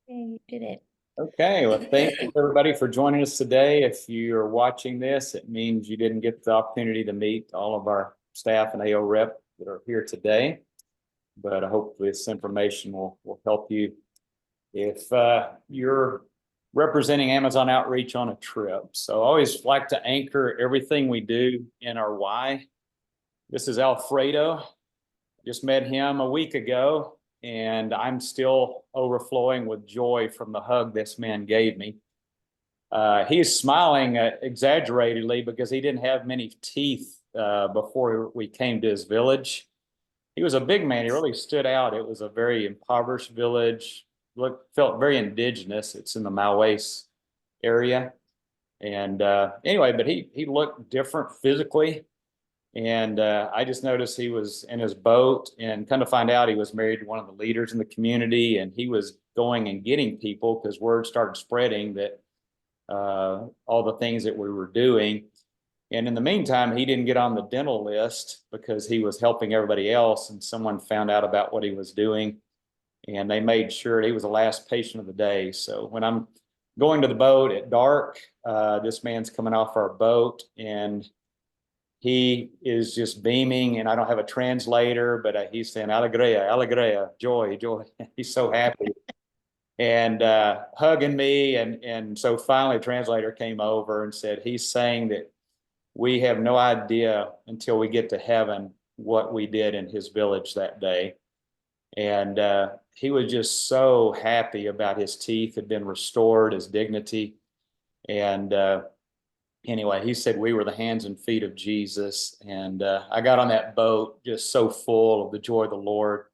Yeah, you did it. Okay, well, thank you everybody for joining us today. If you're watching this, it means you didn't get the opportunity to meet all of our staff and AO rep that are here today. But I hope this information will help you if you're representing Amazon Outreach on a trip. So I always like to anchor everything we do in our why. This is Alfredo. Just met him a week ago, and I'm still overflowing with joy from the hug this man gave me. He's smiling exaggeratedly because he didn't have many teeth before we came to his village. He was a big man. He really stood out. It was a very impoverished village. Felt very indigenous. It's in the Maués area. And anyway, but he looked different physically. And I just noticed he was in his boat, and kind of find out he was married to one of the leaders in the community, and he was going and getting people because word started spreading that all the things that we were doing. And in the meantime, he didn't get on the dental list because he was helping everybody else, and someone found out about what he was doing, and they made sure he was the last patient of the day. So when I'm going to the boat at dark, this man's coming off our boat, and he is just beaming, and I don't have a translator, but he's saying alegria, alegria, joy, joy. He's so happy and hugging me. And so finally, a translator came over and said, he's saying that we have no idea until we get to heaven what we did in his village that day. And he was just so happy about his teeth had been restored, his dignity. And anyway, he said we were the hands and feet of Jesus. And I got on that boat just so full of the joy of the Lord.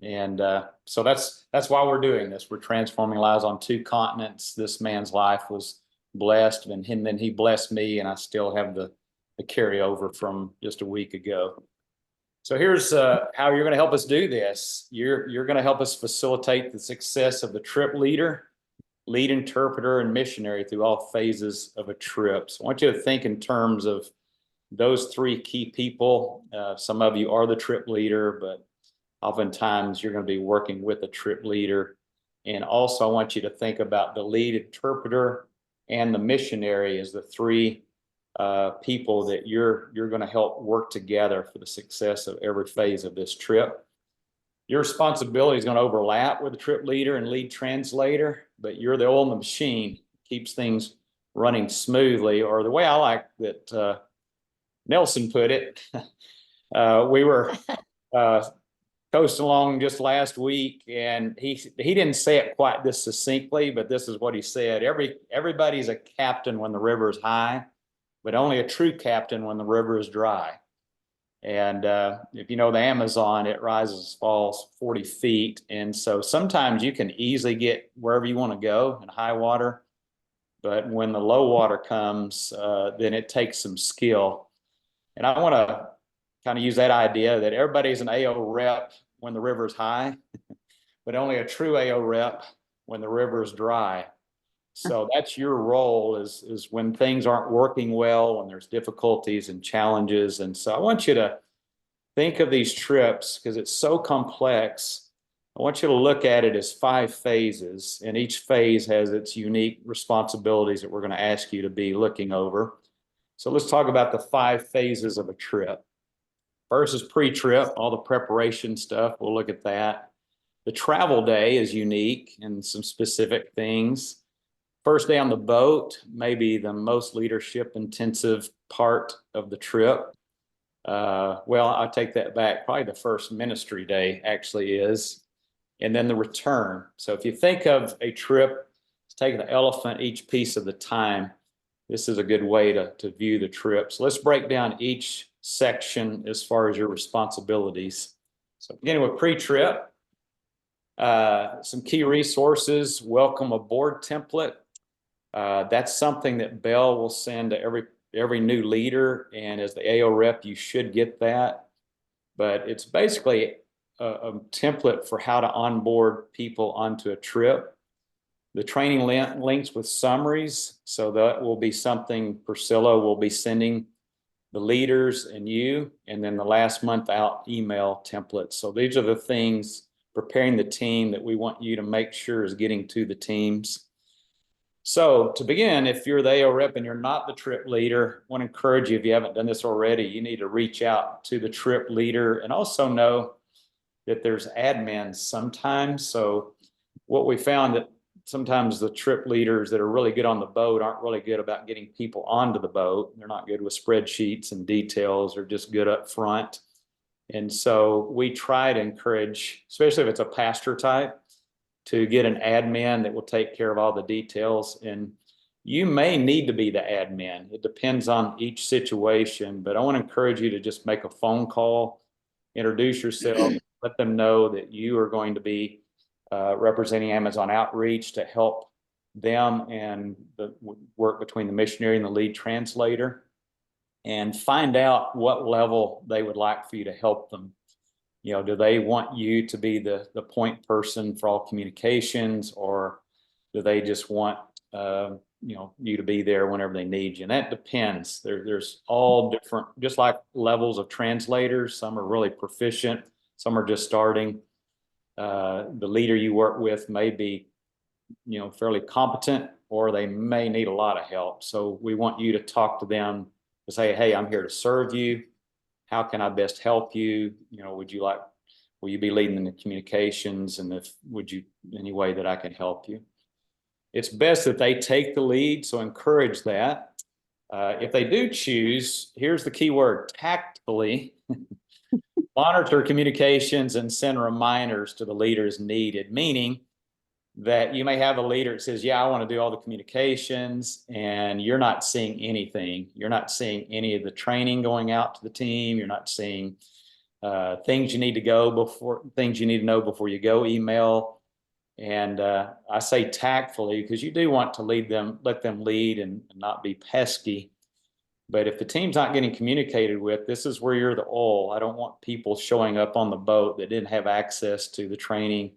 And so that's why we're doing this. We're transforming lives on two continents. This man's life was blessed, and then he blessed me, and I still have the carryover from just a week ago. So here's how you're going to help us do this. You're going to help us facilitate the success of the trip leader, lead interpreter, and missionary through all phases of a trip. So I want you to think in terms of those three key people. Some of you are the trip leader, but oftentimes you're going to be working with a trip leader. And also I want you to think about the lead interpreter and the missionary as the three people that you're going to help work together for the success of every phase of this trip. Your responsibility is going to overlap with the trip leader and lead translator, but you're the oil in the machine, keeps things running smoothly. Or the way I like that Nelson put it, we were coasting along just last week, and he didn't say it quite this succinctly, but this is what he said: everybody's a captain when the river is high, but only a true captain when the river is dry. And if you know the Amazon, it rises, falls 40 feet. And so sometimes you can easily get wherever you want to go in high water. But when the low water comes, then it takes some skill. And I want to kind of use that idea that everybody's an AO rep when the river's high, but only a true AO rep when the river is dry. So that's your role is when things aren't working well, when there's difficulties and challenges. And so I want you to think of these trips because it's so complex. I want you to look at it as 5 phases, and each phase has its unique responsibilities that we're going to ask you to be looking over. So let's talk about the 5 phases of a trip. First is pre-trip, all the preparation stuff. We'll look at that. The travel day is unique and some specific things. First day on the boat, maybe the most leadership intensive part of the trip. Well, I take that back. Probably the first ministry day actually is. And then the return. So if you think of a trip, take the elephant each piece of the time. This is a good way to view the trip. So let's break down each section as far as your responsibilities. So beginning with pre-trip, some key resources, welcome aboard template. That's something that Bell will send to every new leader, and as the AO rep, you should get that. But it's basically a template for how to onboard people onto a trip. The training links with summaries, so that will be something Priscilla will be sending the leaders and you, and then the last month out email templates. So these are the things preparing the team that we want you to make sure is getting to the teams. So to begin, if you're the AO rep and you're not the trip leader, I want to encourage you, if you haven't done this already, you need to reach out to the trip leader, and also know that there's admins sometimes. So what we found that sometimes the trip leaders that are really good on the boat aren't really good about getting people onto the boat. They're not good with spreadsheets and details. They're just good up front. And so we try to encourage, especially if it's a pastor type, to get an admin that will take care of all the details. And you may need to be the admin. It depends on each situation, but I want to encourage you to just make a phone call, introduce yourself, let them know that you are going to be representing Amazon Outreach to help them and the work between the missionary and the lead translator, and find out what level they would like for you to help them. You know, do they want you to be the point person for all communications, or do they just want you know, you to be there whenever they need you? And that depends. There's all different, just like levels of translators. Some are really proficient, some are just starting. The leader you work with may be, you know, fairly competent, or they may need a lot of help. So we want you to talk to them to say, hey, I'm here to serve you. How can I best help you? You know, will you be leading the communications? And would you, any way that I can help you? It's best that they take the lead, so encourage that. If they do choose, here's the key word: tactfully monitor communications and send reminders to the leaders needed, meaning that you may have a leader that says, yeah, I want to do all the communications, and you're not seeing anything. You're not seeing any of the training going out to the team. You're not seeing things you need to know before you go email. And I say tactfully because you do want to let them lead and not be pesky. But if the team's not getting communicated with, this is where you're the oil. I don't want people showing up on the boat that didn't have access to the training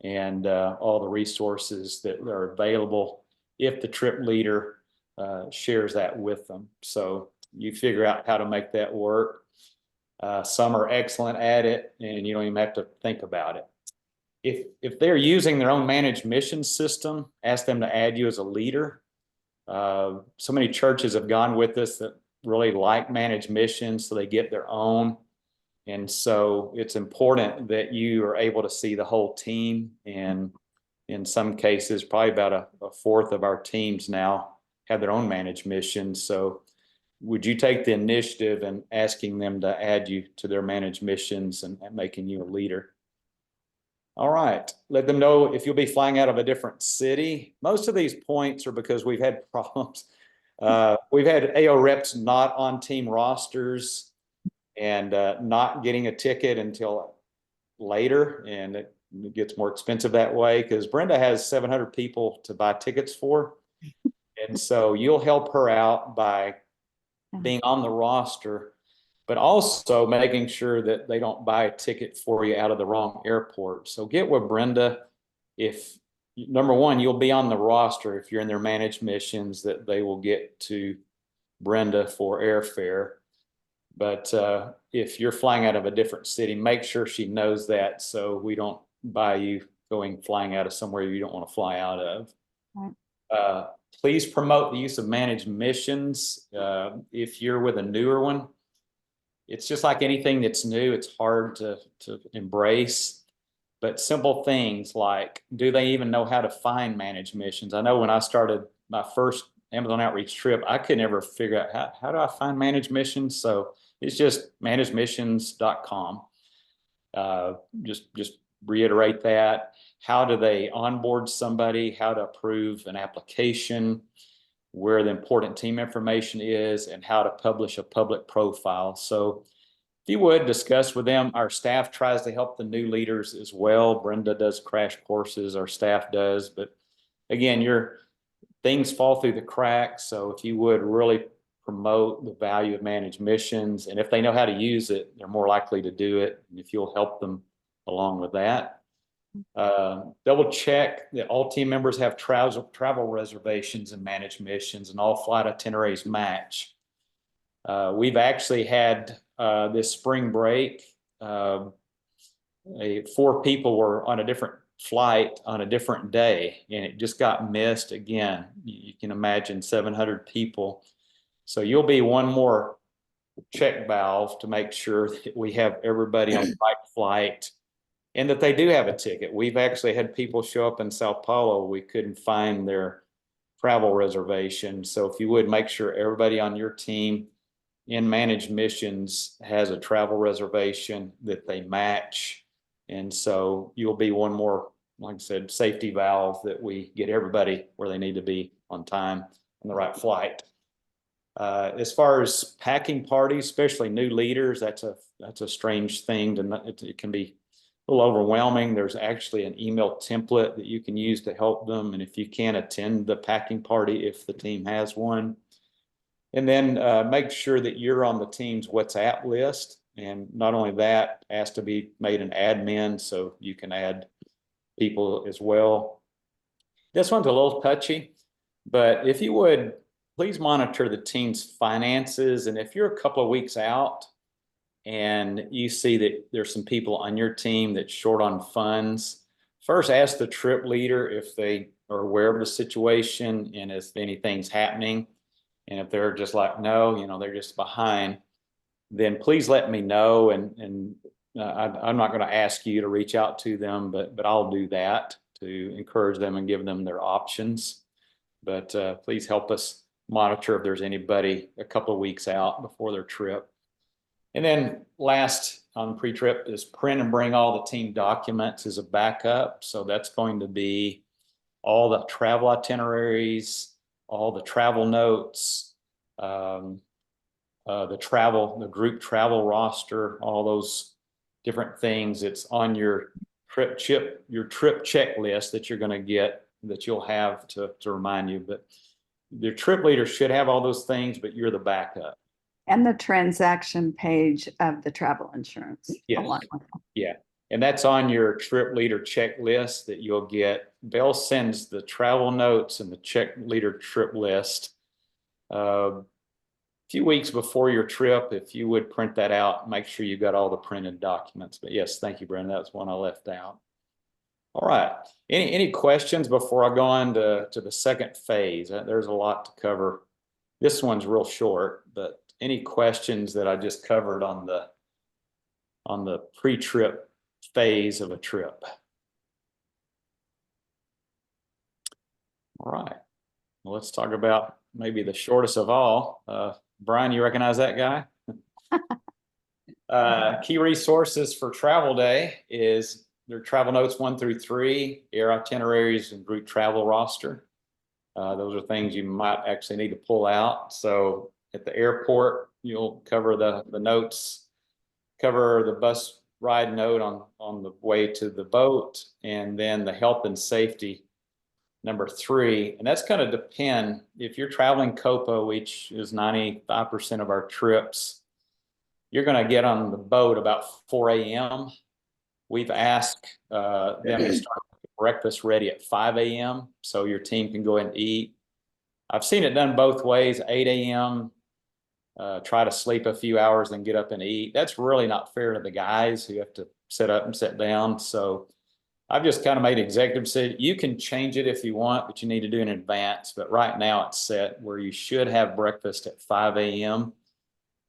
and all the resources that are available if the trip leader shares that with them. So you figure out how to make that work. Some are excellent at it, and you don't even have to think about it. If they're using their own managed mission system, ask them to add you as a leader. So many churches have gone with us that really like managed missions, so they get their own. And so it's important that you are able to see the whole team. And in some cases, probably about a fourth of our teams now have their own managed missions. So would you take the initiative in asking them to add you to their managed missions and making you a leader? All right, let them know if you'll be flying out of a different city. Most of these points are because we've had problems. We've had AO reps not on team rosters and not getting a ticket until later, and it gets more expensive that way because Brenda has 700 people to buy tickets for. And so you'll help her out by being on the roster, but also making sure that they don't buy a ticket for you out of the wrong airport. So get with Brenda. If number one, you'll be on the roster if you're in their managed missions, that they will get to Brenda for airfare. But if you're flying out of a different city, make sure she knows that, so we don't buy you flying out of somewhere you don't want to fly out of. Right. Please promote the use of managed missions. If you're with a newer one, it's just like anything that's new, it's hard to embrace. But simple things like, do they even know how to find managed missions? I know when I started my first Amazon Outreach trip, I could never figure out how do I find managed missions. So it's just managedmissions.com. Just reiterate that. How do they onboard somebody? How to approve an application? Where the important team information is, and how to publish a public profile. So if you would discuss with them, our staff tries to help the new leaders as well. Brenda does crash courses, our staff does, but again, things fall through the cracks. So if you would really promote the value of managed missions, and if they know how to use it, they're more likely to do it. And if you'll help them along with that. Double check that all team members have travel reservations and managed missions, and all flight itineraries match. We've actually had this spring break, 4 people were on a different flight on a different day, and it just got missed again. You can imagine 700 people. So you'll be one more check valve to make sure that we have everybody on the right flight and that they do have a ticket. We've actually had people show up in Sao Paulo. We couldn't find their travel reservation. So if you would make sure everybody on your team in managed missions has a travel reservation that they match. And so you'll be one more, like I said, safety valve that we get everybody where they need to be on time on the right flight. As far as packing parties, especially new leaders, that's a strange thing. It can be a little overwhelming. There's actually an email template that you can use to help them. And if you can't attend the packing party, if the team has one, and then make sure that you're on the team's WhatsApp list. And not only that, ask to be made an admin so you can add people as well. This one's a little touchy, but if you would, please monitor the team's finances. And if you're a couple of weeks out and you see that there's some people on your team that's short on funds, first ask the trip leader if they are aware of the situation and if anything's happening. And if they're just like, no, they're just behind, then please let me know. And I'm not going to ask you to reach out to them, but I'll do that to encourage them and give them their options. But please help us monitor if there's anybody a couple of weeks out before their trip. And then last on pre-trip is print and bring all the team documents as a backup. So that's going to be all the travel itineraries, all the travel notes, the group travel roster, all those different things. It's on your trip checklist that you're going to get, that you'll have to remind you. But your trip leader should have all those things, but you're the backup. And the transaction page of the travel insurance. Yes. Yeah. And that's on your trip leader checklist that you'll get. Bell sends the travel notes and the check leader trip list a few weeks before your trip. If you would print that out, make sure you got all the printed documents. But yes, thank you, Brenda. That's one I left out. All right. Any questions before I go on to the second phase? There's a lot to cover. This one's real short, but any questions that I just covered on the pre-trip phase of a trip? All right. Well, let's talk about maybe the shortest of all. Brian, you recognize that guy? Key resources for travel day is their travel notes 1 through 3, air itineraries, and group travel roster. Those are things you might actually need to pull out. So at the airport, you'll cover the notes, cover the bus ride note on the way to the boat, and then the health and safety number 3. And that's going to depend if you're traveling COPA, which is 95% of our trips, you're going to get on the boat about 4 a.m. We've asked them to start breakfast ready at 5 a.m. so your team can go and eat. I've seen it done both ways, 8 a.m., try to sleep a few hours and get up and eat. That's really not fair to the guys who have to sit up and sit down. So I've just kind of made an executive decision. You can change it if you want, but you need to do it in advance. But right now it's set where you should have breakfast at 5 a.m.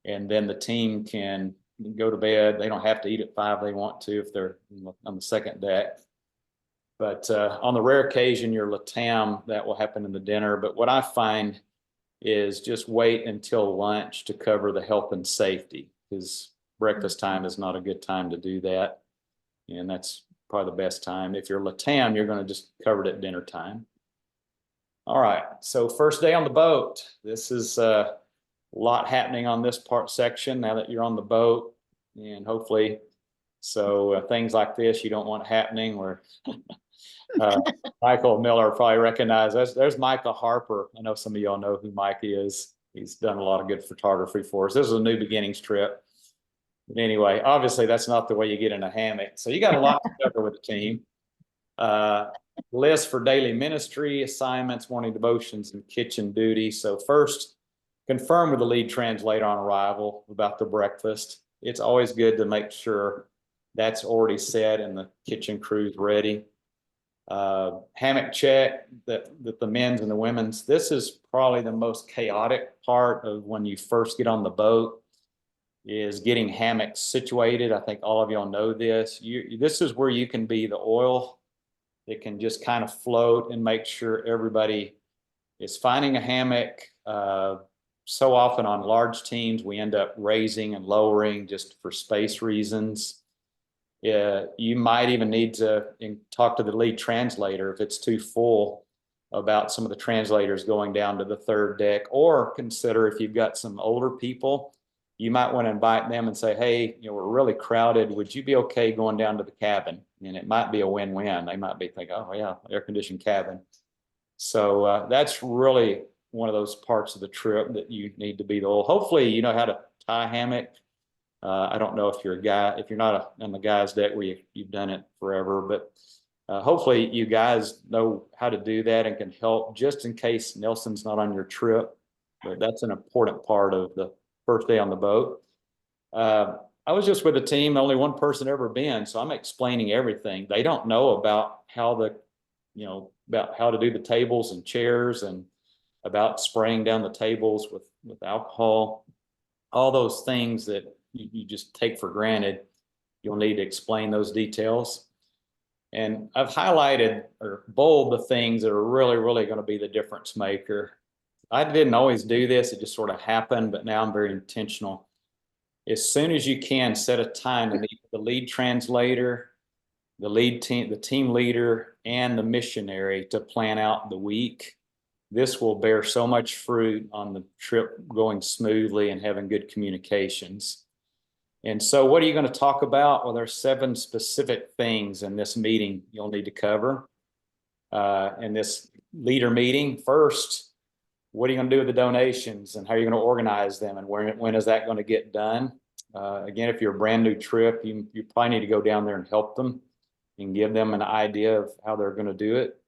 and then the team can go to bed. They don't have to eat at 5 if they want to if they're on the second deck. But on the rare occasion you're LATAM, that will happen in the dinner. But what I find is just wait until lunch to cover the health and safety, because breakfast time is not a good time to do that. And that's probably the best time. If you're LATAM, you're going to just cover it at dinner time. All right. So first day on the boat. This is a lot happening on this section now that you're on the boat, and hopefully things like this you don't want happening where Michael Miller probably recognize. There's Michael Harper. I know some of y'all know who Mike is. He's done a lot of good photography for us. This is a New Beginnings trip. But anyway, obviously that's not the way you get in a hammock. So you got a lot to cover with the team. List for daily ministry assignments, morning devotions, and kitchen duty. So first, confirm with the lead translator on arrival about the breakfast. It's always good to make sure That's already set and the kitchen crew's ready. Hammock check, that the men's and the women's. This is probably the most chaotic part of when you first get on the boat, is getting hammocks situated. I think all of y'all know this. This is where you can be the oil that can just kind of float and make sure everybody is finding a hammock. So often on large teams, we end up raising and lowering just for space reasons. You might even need to talk to the lead translator if it's too full about some of the translators going down to the third deck, or consider if you've got some older people, you might want to invite them and say, hey, we're really crowded. Would you be okay going down to the cabin? And it might be a win-win. They might be thinking, oh yeah, air-conditioned cabin. So that's really one of those parts of the trip that you need to be the oil. Hopefully you know how to tie a hammock. I don't know if you're a guy, if you're not on the guys deck where you've done it forever, but hopefully you guys know how to do that and can help just in case Nelson's not on your trip. But that's an important part of the first day on the boat. I was just with a team, only one person ever been, so I'm explaining everything. They don't know about how about how to do the tables and chairs and about spraying down the tables with alcohol, all those things that you just take for granted. You'll need to explain those details. And I've highlighted or bold the things that are really, really going to be the difference maker. I didn't always do this. It just sort of happened, but now I'm very intentional. As soon as you can, set a time to meet the lead translator, the team leader, and the missionary to plan out the week. This will bear so much fruit on the trip going smoothly and having good communications. And so what are you going to talk about? Well, there's 7 specific things in this meeting you'll need to cover. In this leader meeting, first, what are you going to do with the donations and how are you going to organize them and when is that going to get done? Again, if you're a brand new trip, you probably need to go down there and help them and give them an idea of how they're going to do it.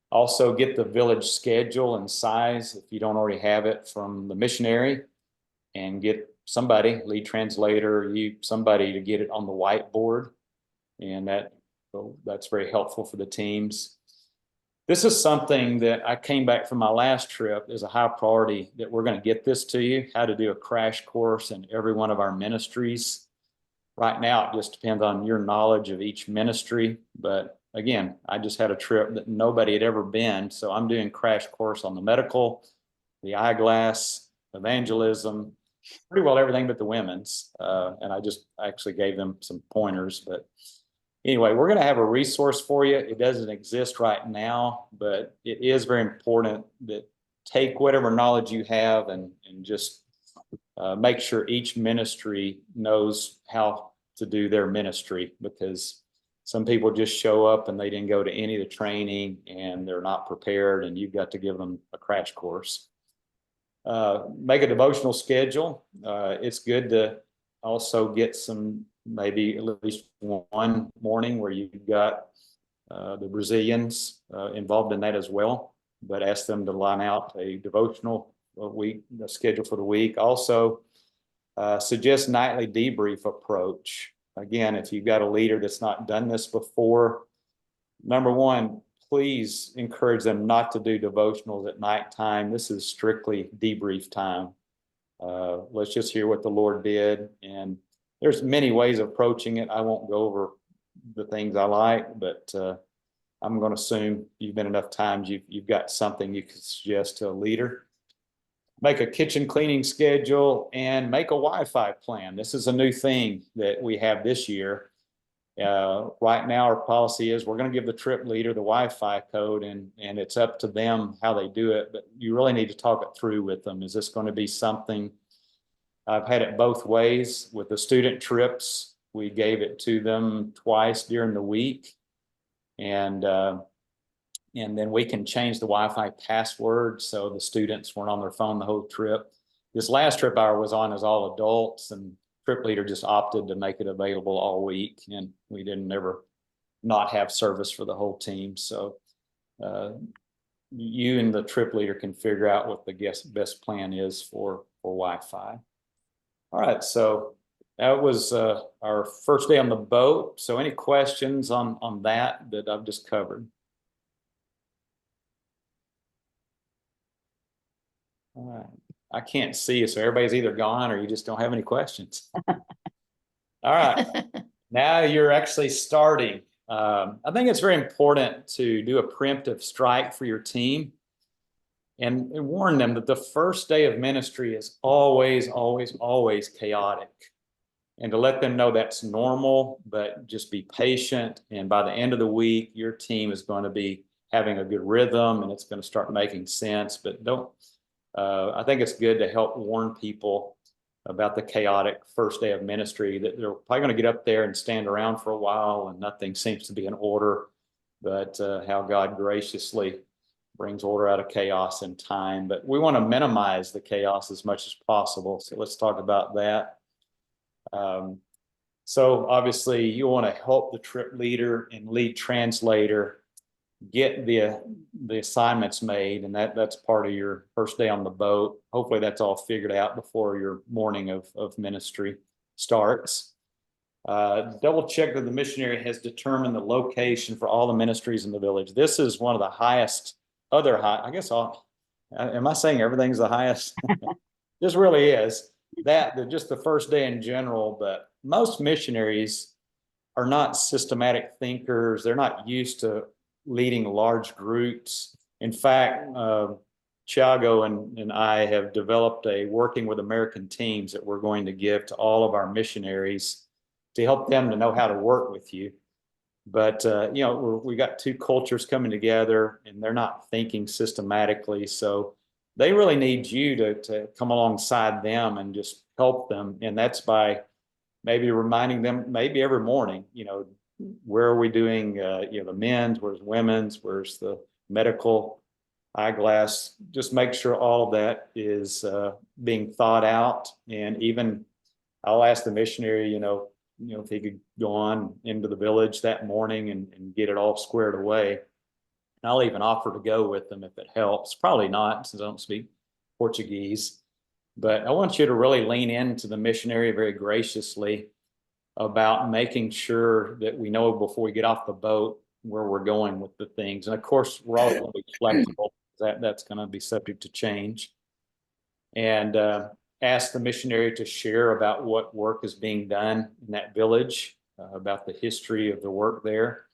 Also get the village schedule and size if you don't already have it from the missionary, and get somebody, lead translator, somebody to get it on the whiteboard, and that's very helpful for the teams. This is something that I came back from my last trip as a high priority, that we're going to get this to you, how to do a crash course in every one of our ministries. Right now, it just depends on your knowledge of each ministry. But again, I just had a trip that nobody had ever been. So I'm doing crash course on the medical, the eyeglass, evangelism, pretty well everything but the women's. And I just actually gave them some pointers. But anyway, we're going to have a resource for you. It doesn't exist right now, but it is very important that take whatever knowledge you have and just make sure each ministry knows how to do their ministry, because some people just show up and they didn't go to any of the training and they're not prepared, and you've got to give them a crash course. Make a devotional schedule. It's good to also get some, maybe at least one morning where you've got the Brazilians involved in that as well, but ask them to line out a devotional the schedule for the week. Also, suggest nightly debrief approach. Again, if you've got a leader that's not done this before, number one, please encourage them not to do devotionals at nighttime. This is strictly debrief time. Let's just hear what the Lord did. And there's many ways of approaching it. I won't go over the things I like, but I'm going to assume you've been enough times you've got something you could suggest to a leader. Make a kitchen cleaning schedule and make a Wi-Fi plan. This is a new thing that we have this year. Right now, our policy is we're going to give the trip leader the Wi-Fi code, and it's up to them how they do it. But you really need to talk it through with them. Is this going to be something? I've had it both ways. With the student trips, we gave it to them twice during the week, and then we can change the Wi-Fi password so the students weren't on their phone the whole trip. This last trip I was on is all adults, and trip leader just opted to make it available all week, and we didn't ever not have service for the whole team. So you and the trip leader can figure out what the best plan is for Wi-Fi. All right, so That was our first day on the boat. So any questions on that I've just covered? All right. I can't see you, so everybody's either gone or you just don't have any questions. All right. Now you're actually starting. I think it's very important to do a preemptive strike for your team and warn them that the first day of ministry is always, always, always chaotic. And to let them know that's normal, but just be patient. And by the end of the week, your team is going to be having a good rhythm and it's going to start making sense. But I think it's good to help warn people about the chaotic first day of ministry, that they're probably going to get up there and stand around for a while and nothing seems to be in order, but how God graciously brings order out of chaos in time. But we want to minimize the chaos as much as possible. So let's talk about that. So obviously you want to help the trip leader and lead translator get the assignments made, and that's part of your first day on the boat. Hopefully that's all figured out before your morning of ministry starts. Double check that the missionary has determined the location for all the ministries in the village. This is one of the highest, I guess am I saying everything's the highest? This really is. Just the first day in general, but most missionaries are not systematic thinkers. They're not used to leading large groups. In fact, Thiago and I have developed a working with American teams that we're going to give to all of our missionaries to help them to know how to work with you. But, we got two cultures coming together and they're not thinking systematically. So they really need you to come alongside them and just help them. And that's by maybe reminding them, maybe every morning, where are we doing, the men's, where's women's, where's the medical eyeglass? Just make sure all of that is being thought out. And even I'll ask the missionary, if he could go on into the village that morning and get it all squared away. And I'll even offer to go with them if it helps. Probably not, since I don't speak Portuguese. But I want you to really lean into the missionary very graciously about making sure that we know before we get off the boat where we're going with the things. And of course, we're all going to be flexible. That's going to be subject to change. And ask the missionary to share about what work is being done in that village, about the history of the work there.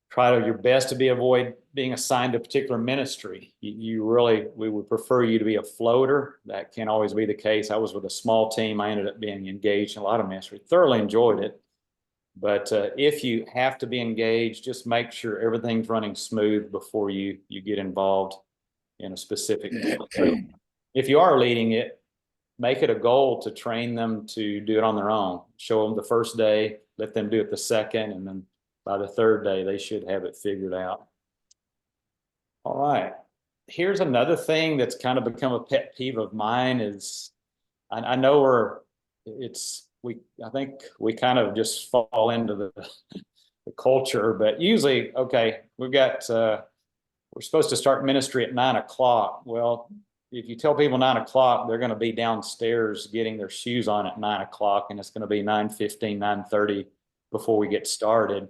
Try your best to avoid being assigned to a particular ministry. We would prefer you to be a floater. That can't always be the case. I was with a small team. I ended up being engaged in a lot of ministry. Thoroughly enjoyed it. But if you have to be engaged, just make sure everything's running smooth before you get involved in a specific ministry. If you are leading it, make it a goal to train them to do it on their own. Show them the first day, let them do it the second, and then by the third day, they should have it figured out. All right. Here's another thing that's kind of become a pet peeve of mine is I know I think we kind of just fall into the culture, but usually, okay, we're supposed to start ministry at 9 o'clock. Well, if you tell people 9 o'clock, they're going to be downstairs getting their shoes on at 9 o'clock, and it's going to be 9:15, 9:30 before we get started.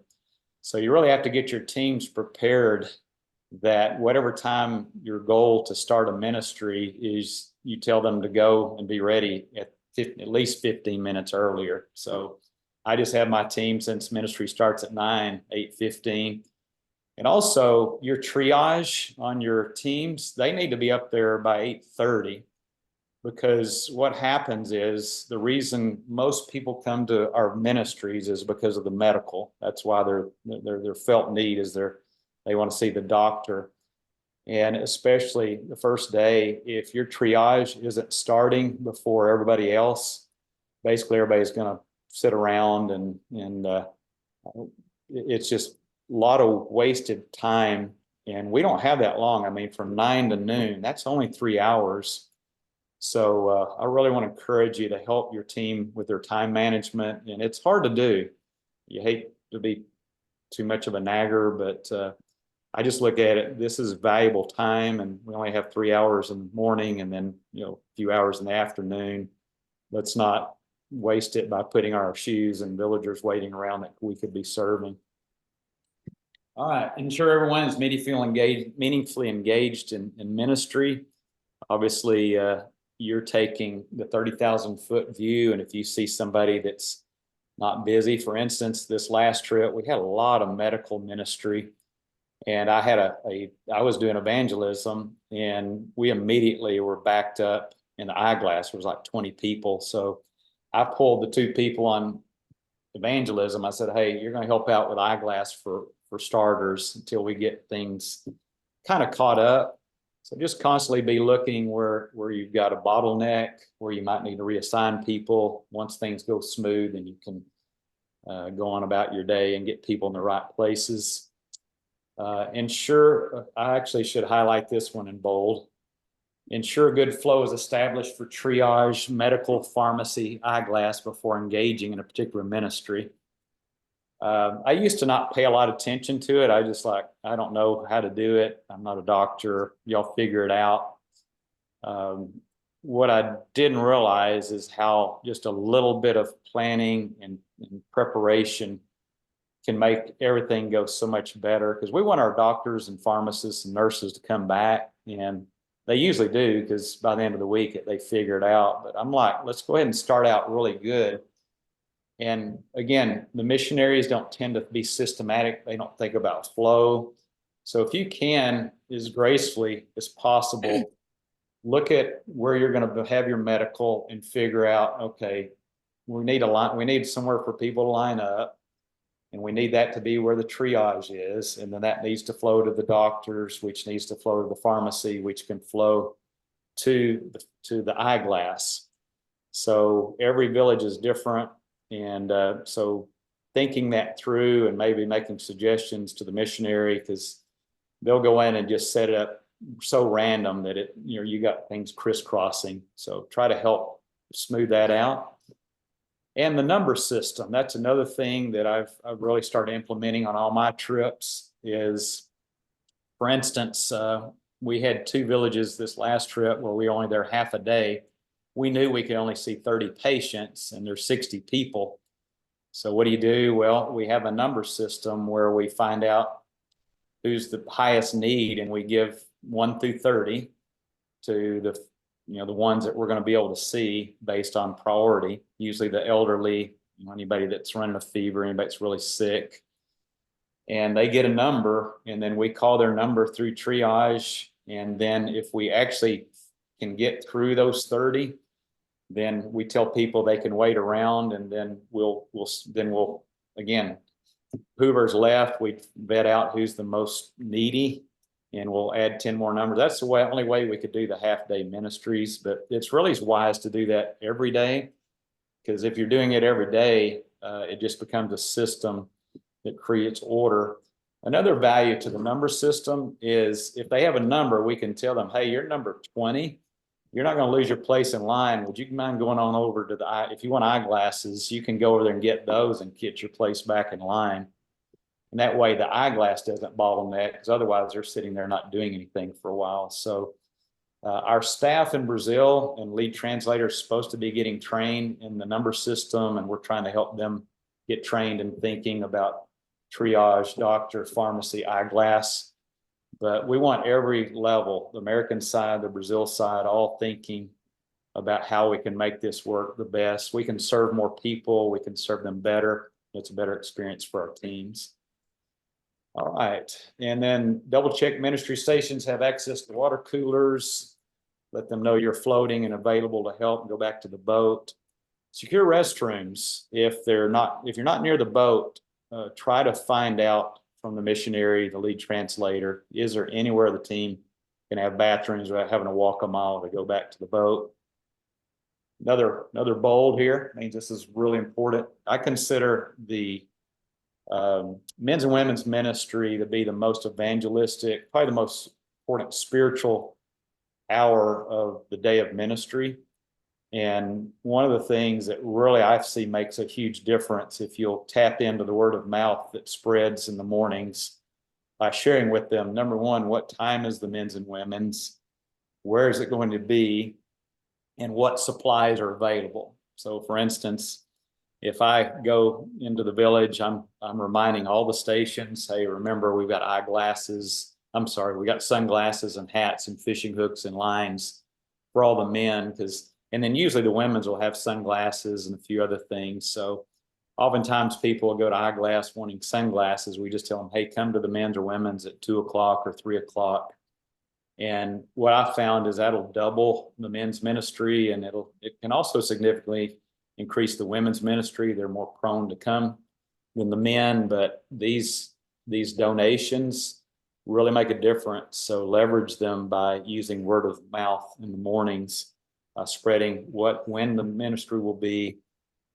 So you really have to get your teams prepared that whatever time your goal to start a ministry is, you tell them to go and be ready at least 15 minutes earlier. So I just have my team, since ministry starts at 8:15. And also your triage on your teams, they need to be up there by 8:30. Because what happens is, the reason most people come to our ministries is because of the medical. That's why their felt need is they want to see the doctor. And especially the first day, if your triage isn't starting before everybody else, basically everybody's going to sit around and it's just a lot of wasted time. And we don't have that long. I mean, from 9 to noon, that's only 3 hours. So I really want to encourage you to help your team with their time management. And it's hard to do. You hate to be too much of a nagger, but I just look at it, this is valuable time, and we only have 3 hours in the morning and then, a few hours in the afternoon. let's not waste it by putting our shoes and villagers waiting around that we could be serving. All right, ensure everyone is meaningfully engaged in ministry. Obviously, you're taking the 30,000-foot view, and if you see somebody that's not busy, for instance, this last trip, we had a lot of medical ministry, and I had I was doing evangelism, and we immediately were backed up in the eyeglass. There was like 20 people, so I pulled the 2 people on evangelism. I said, hey, you're going to help out with eyeglass for starters until we get things kind of caught up. So just constantly be looking where you've got a bottleneck, where you might need to reassign people. Once things go smooth, and you can go on about your day and get people in the right places. Ensure, I actually should highlight this one in bold. Ensure a good flow is established for triage, medical, pharmacy, eyeglass before engaging in a particular ministry. I used to not pay a lot of attention to it. I just I don't know how to do it. I'm not a doctor. Y'all figure it out. What I didn't realize is how just a little bit of planning and preparation can make everything go so much better, because we want our doctors and pharmacists and nurses to come back, and they usually do, because by the end of the week they figure it out. But I'm like, let's go ahead and start out really good. And again, the missionaries don't tend to be systematic. They don't think about flow. So if you can, as gracefully as possible, look at where you're going to have your medical and figure out, okay, we need somewhere for people to line up, and we need that to be where the triage is. And then that needs to flow to the doctors, which needs to flow to the pharmacy, which can flow to the eyeglass. So every village is different. And so thinking that through and maybe making suggestions to the missionary, because they'll go in and just set it up so random that you got things crisscrossing. So try to help smooth that out. And the number system, that's another thing that I've really started implementing on all my trips is, for instance, we had 2 villages this last trip where we were only there half a day. We knew we could only see 30 patients, and there's 60 people. So what do? Well, we have a number system where we find out who's the highest need, and we give 1 through 30 to the ones that we're going to be able to see based on priority. Usually the elderly, anybody that's running a fever, anybody that's really sick, and they get a number, and then we call their number through triage. And then if we actually can get through those 30, then we tell people they can wait around, and then we'll again, whoever's left, we vet out who's the most needy, and we'll add 10 more numbers. That's the only way we could do the half-day ministries. But it's really wise to do that every day, because if you're doing it every day, it just becomes a system that creates order. Another value to the number system is if they have a number, we can tell them, hey, you're number 20. You're not going to lose your place in line. Would you mind going on over to if you want eyeglasses, you can go over there and get those and get your place back in line. And that way the eyeglass doesn't bottleneck, because otherwise they're sitting there not doing anything for a while. So our staff in Brazil and lead translators are supposed to be getting trained in the number system, and we're trying to help them get trained in thinking about triage, doctor, pharmacy, eyeglass. But we want every level, the American side, the Brazil side, all thinking about how we can make this work the best. We can serve more people. We can serve them better. It's a better experience for our teams. All right. And then double check ministry stations have access to water coolers. Let them know you're floating and available to help and go back to the boat. Secure restrooms. If you're not near the boat, try to find out from the missionary, the lead translator, is there anywhere the team can have bathrooms without having to walk a mile to go back to the boat? Another bold here means this is really important. I consider the men's and women's ministry to be the most evangelistic, probably the most important spiritual hour of the day of ministry. And one of the things that really I see makes a huge difference, if you'll tap into the word of mouth that spreads in the mornings by sharing with them, number one, what time is the men's and women's, where is it going to be, and what supplies are available. So for instance, if I go into the village, I'm reminding all the stations, hey, remember, we've got eyeglasses. I'm sorry, we got sunglasses and hats and fishing hooks and lines for all the men, and then usually the women's will have sunglasses and a few other things. So oftentimes people will go to eyeglass wanting sunglasses. We just tell them, hey, come to the men's or women's at 2 o'clock or 3 o'clock. And what I found is that'll double the men's ministry, and it can also significantly increase the women's ministry. They're more prone to come than the men, but these donations really make a difference. So leverage them by using word of mouth in the mornings, spreading when the ministry will be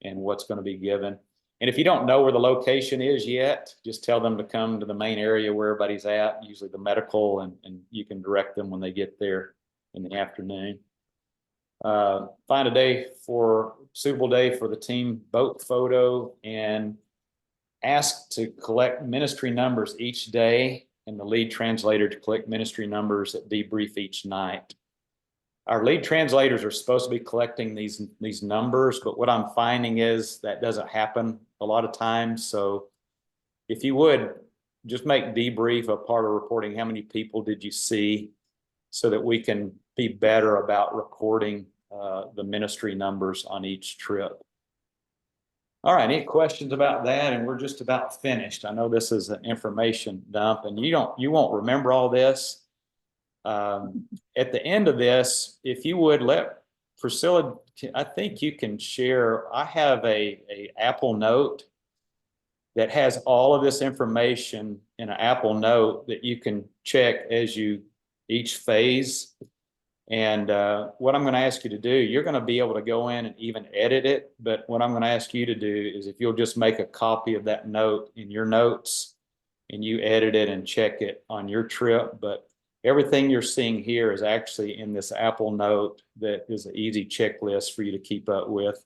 and what's going to be given. And if you don't know where the location is yet, just tell them to come to the main area where everybody's at, usually the medical, and you can direct them when they get there in the afternoon. Find a day suitable day for the team boat photo, and ask to collect ministry numbers each day, and the lead translator to collect ministry numbers at debrief each night. Our lead translators are supposed to be collecting these numbers, but what I'm finding is that doesn't happen a lot of times. So if you would just make debrief a part of reporting, how many people did you see, so that we can be better about recording the ministry numbers on each trip. All right, any questions about that? And we're just about finished. I know this is an information dump, and you won't remember all this. At the end of this, if you would let Priscilla, I think you can share. I have a Apple Note that has all of this information in an Apple Note that you can check as each phase. And what I'm going to ask you to do, you're going to be able to go in and even edit it. But what I'm going to ask you to do is, if you'll just make a copy of that note in your notes, and you edit it and check it on your trip. But everything you're seeing here is actually in this Apple Note that is an easy checklist for you to keep up with,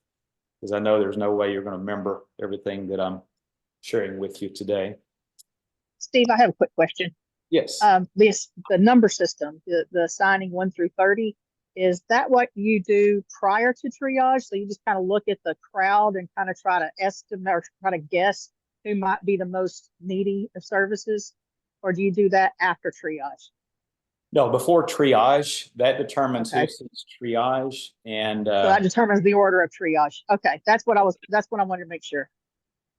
because I know there's no way you're going to remember everything that I'm sharing with you today. Steve, I have a quick question. Yes. The number system, the assigning 1 through 30, is that what you do prior to triage? So you just kind of look at the crowd and kind of try to estimate or try to guess who might be the most needy of services, or do you do that after triage? No, before triage, that determines Okay. who sees triage, and So that determines the order of triage. Okay, that's what I wanted to make sure.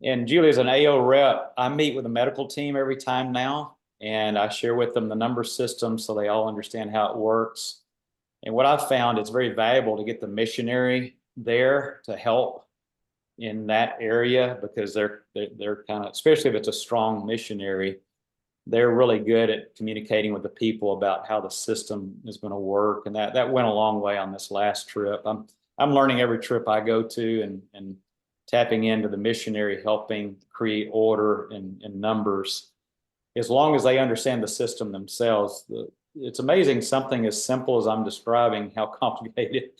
And Julie, as an AO rep, I meet with the medical team every time now, and I share with them the number system so they all understand how it works. And what I've found, it's very valuable to get the missionary there to help in that area, because they're kind of, especially if it's a strong missionary, they're really good at communicating with the people about how the system is going to work. And that went a long way on this last trip. I'm learning every trip I go to, and tapping into the missionary, helping create order and numbers. As long as they understand the system themselves, it's amazing, something as simple as I'm describing, how complicated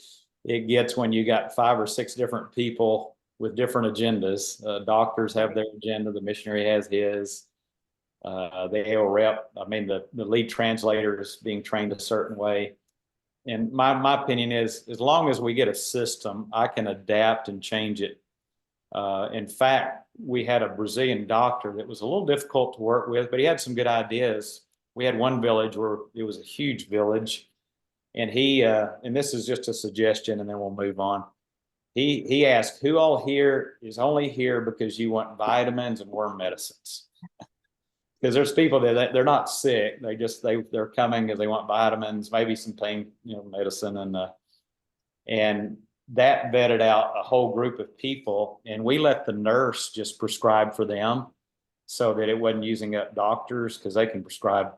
it gets when you got 5 or 6 different people with different agendas. Doctors have their agenda, the missionary has his. The AO rep, the lead translator is being trained a certain way. And my opinion is, as long as we get a system, I can adapt and change it. In fact, we had a Brazilian doctor that was a little difficult to work with, but he had some good ideas. We had one village where it was a huge village, and and this is just a suggestion, and then we'll move on. He asked, who all here is only here because you want vitamins and worm medicines? Because there's people that they're not sick. They're coming because they want vitamins, maybe some pain, medicine, and that vetted out a whole group of people. And we let the nurse just prescribe for them, so that it wasn't using up doctors, because they can prescribe,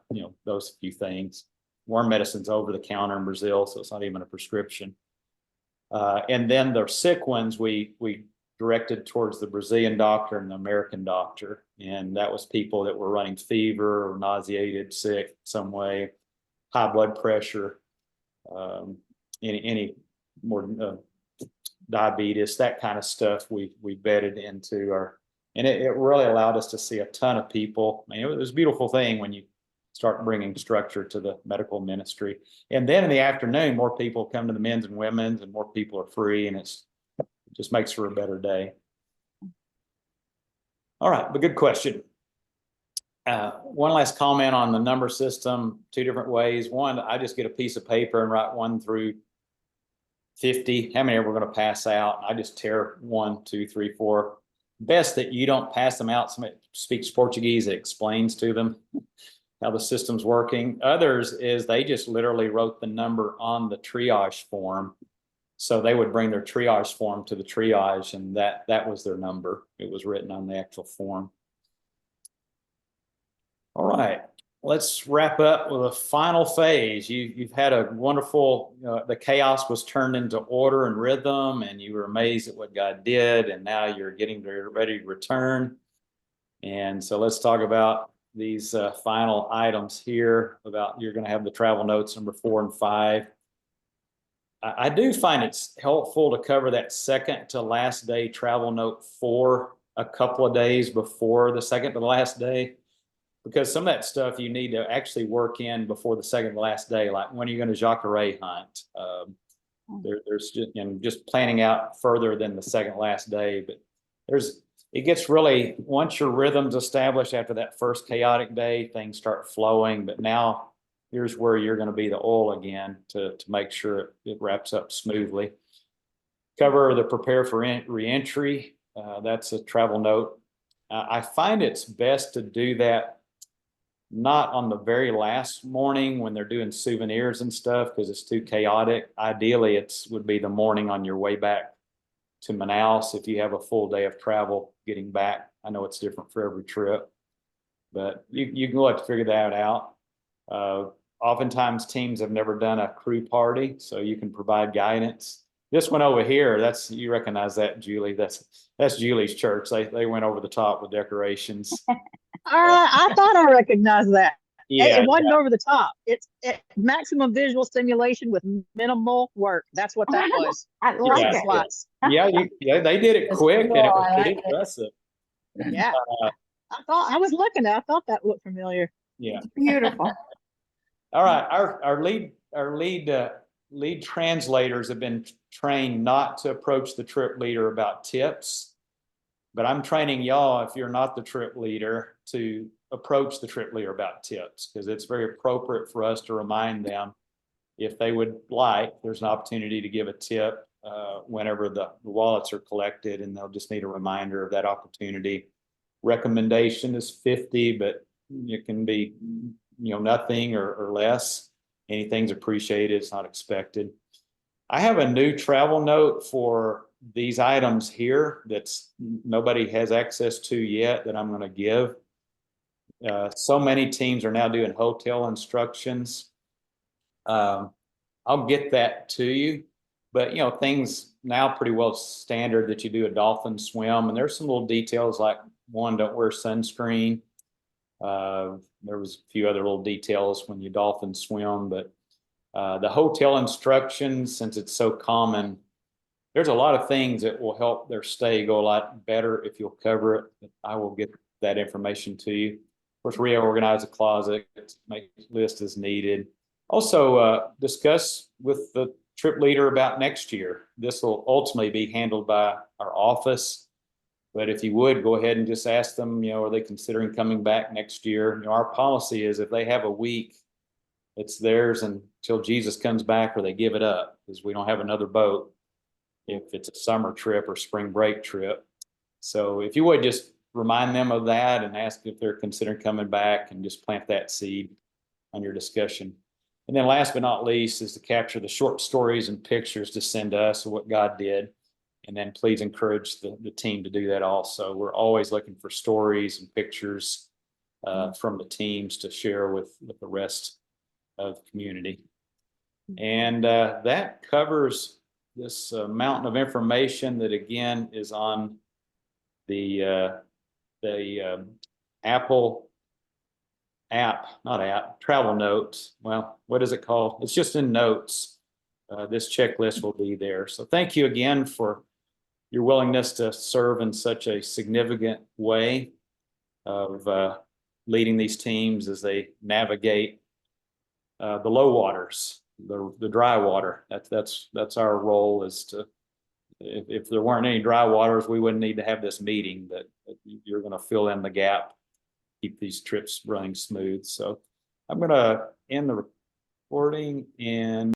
those few things. Worm medicine's over the counter in Brazil, so it's not even a prescription. And then the sick ones, we directed towards the Brazilian doctor and the American doctor. And that was people that were running fever or nauseated, sick some way, high blood pressure, any more diabetes, that kind of stuff we vetted into our, and it really allowed us to see a ton of people. It was a beautiful thing when you start bringing structure to the medical ministry. And then in the afternoon, more people come to the men's and women's, and more people are free, and it's just makes for a better day. All right, but good question. One last comment on the number system, two different ways. One, I just get a piece of paper and write 1 through 50, how many are we going to pass out? I just tear 1, 2, 3, 4. Best that you don't pass them out. Somebody speaks Portuguese, it explains to them how the system's working. Others is they just literally wrote the number on the triage form. So they would bring their triage form to the triage, and that was their number. It was written on the actual form. All right, let's wrap up with a final phase. You've had a wonderful, the chaos was turned into order and rhythm, and you were amazed at what God did, and now you're getting ready to return. And so let's talk about these final items here about you're going to have the travel notes number 4 and 5. I do find it's helpful to cover that second to last day travel note 4 a couple of days before the second to the last day, because some of that stuff you need to actually work in before the second to last day, like when are you going to Jacare hunt? There's just planning out further than the second last day, but it gets really, once your rhythm's established after that first chaotic day, things start flowing, but now here's where you're going to be the oil again to make sure it wraps up smoothly. Cover the prepare for reentry. That's a travel note. I find it's best to do that not on the very last morning when they're doing souvenirs and stuff, because it's too chaotic. Ideally, would be the morning on your way back to Manaus if you have a full day of travel getting back. I know it's different for every trip, but you can go have to figure that out. Oftentimes teams have never done a crew party, so you can provide guidance. This one over here, you recognize that, Julie. That's Julie's church. They went over the top with decorations. I thought I recognized that. Yeah, It wasn't over the top. It's maximum visual stimulation with minimal work. That's what that was. I like Yeah. it. Lights. yeah, they did it That's quick cool. and it I was like pretty it. impressive. Yeah. I was looking at it. I thought that looked familiar. Yeah. Beautiful. All right, our lead translators have been trained not to approach the trip leader about tips, but I'm training y'all, if you're not the trip leader, to approach the trip leader about tips, because it's very appropriate for us to remind them if they would like, there's an opportunity to give a tip whenever the wallets are collected, and they'll just need a reminder of that opportunity. Recommendation is 50, but it can be nothing or less. Anything's appreciated, it's not expected. I have a new travel note for these items here that's nobody has access to yet that I'm going to give. So many teams are now doing hotel instructions. I'll get that to you, but things now pretty well standard that you do a dolphin swim, and there's some little details like one, don't wear sunscreen. There was a few other little details when you dolphin swim, but the hotel instructions, since it's so common, there's a lot of things that will help their stay go a lot better if you'll cover it. I will get that information to you. Of course, reorganize the closet, make list as needed. Also, discuss with the trip leader about next year. This will ultimately be handled by our office. But if you would, go ahead and just ask them, are they considering coming back next year? Our policy is if they have a week, it's theirs until Jesus comes back, or they give it up, because we don't have another boat if it's a summer trip or spring break trip. So if you would just remind them of that and ask if they're considering coming back, and just plant that seed on your discussion. And then last but not least is to capture the short stories and pictures to send to us of what God did. And then please encourage the team to do that also. We're always looking for stories and pictures from the teams to share with the rest of the community. And that covers this mountain of information that, again, is on the Apple travel notes. Well, what is it called? It's just in notes. This checklist will be there. So thank you again for your willingness to serve in such a significant way of leading these teams as they navigate the low waters, the dry water. That's our role, is to if there weren't any dry waters, we wouldn't need to have this meeting, but you're gonna fill in the gap, keep these trips running smooth. So I'm gonna end the recording and